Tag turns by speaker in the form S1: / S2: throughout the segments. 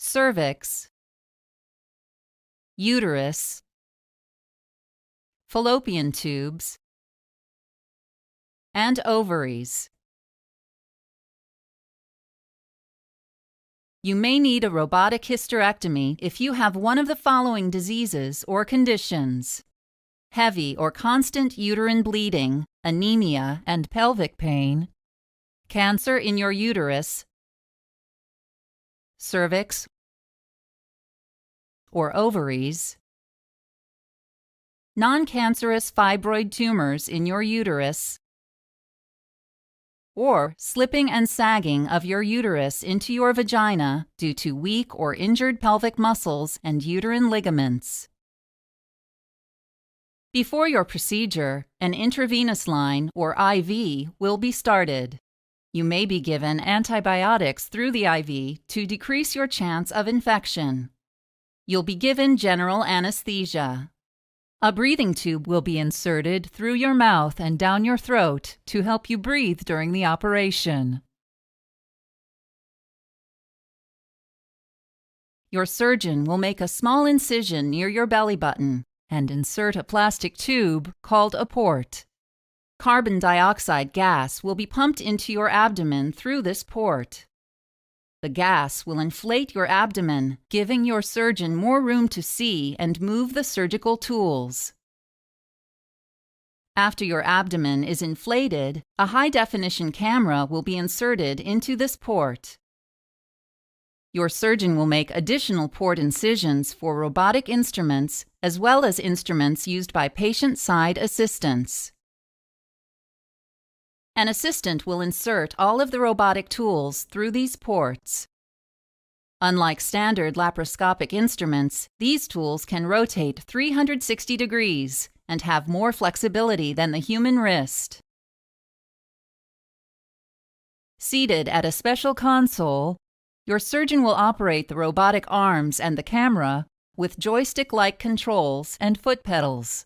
S1: cervix, uterus, fallopian tubes, and ovaries. You may need a robotic hysterectomy if you have one of the following diseases or conditions: heavy or constant uterine bleeding, anemia, and pelvic pain, cancer in your uterus, cervix or ovaries, non-cancerous fibroid tumors in your uterus, or slipping and sagging of your uterus into your vagina due to weak or injured pelvic muscles and uterine ligaments. Before your procedure, an intravenous line, or IV, will be started. You may be given antibiotics through the IV to decrease your chance of infection. You'll be given general anesthesia. A breathing tube will be inserted through your mouth and down your throat to help you breathe during the operation. Your surgeon will make a small incision near your belly button and insert a plastic tube called a port. Carbon dioxide gas will be pumped into your abdomen through this port. The gas will inflate your abdomen, giving your surgeon more room to see and move the surgical tools. After your abdomen is inflated, a high-definition camera will be inserted into this port. Your surgeon will make additional port incisions for robotic instruments as well as instruments used by patient-side assistants. An assistant will insert all of the robotic tools through these ports. Unlike standard laparoscopic instruments, these tools can rotate 360 degrees and have more flexibility than the human wrist. Seated at a special console, your surgeon will operate the robotic arms and the camera with joystick-like controls and foot pedals.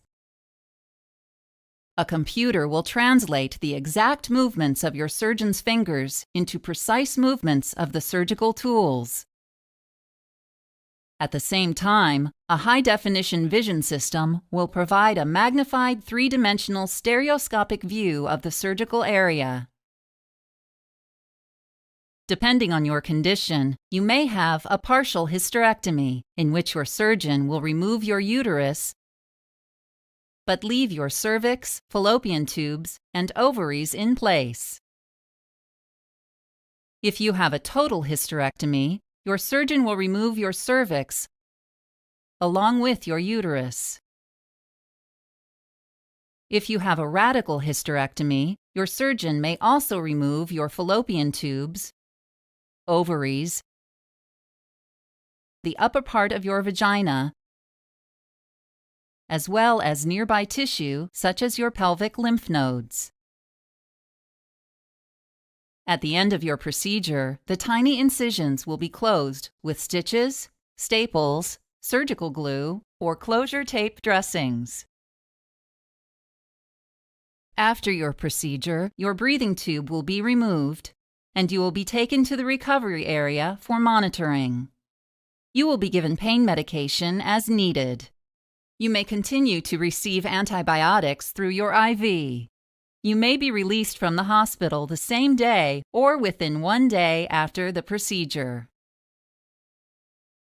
S1: A computer will translate the exact movements of your surgeon's fingers into precise movements of the surgical tools. At the same time, a high-definition vision system will provide a magnified three-dimensional stereoscopic view of the surgical area. Depending on your condition, you may have a partial hysterectomy, in which your surgeon will remove your uterus but leave your cervix, fallopian tubes, and ovaries in place. If you have a total hysterectomy, your surgeon will remove your cervix along with your uterus. If you have a radical hysterectomy, your surgeon may also remove your fallopian tubes, ovaries, the upper part of your vagina, as well as nearby tissue such as your pelvic lymph nodes. At the end of your procedure, the tiny incisions will be closed with stitches, staples, surgical glue, or closure tape dressings. After your procedure, your breathing tube will be removed, and you will be taken to the recovery area for monitoring. You will be given pain medication as needed. You may continue to receive antibiotics through your IV. You may be released from the hospital the same day or within 1 day after the procedure.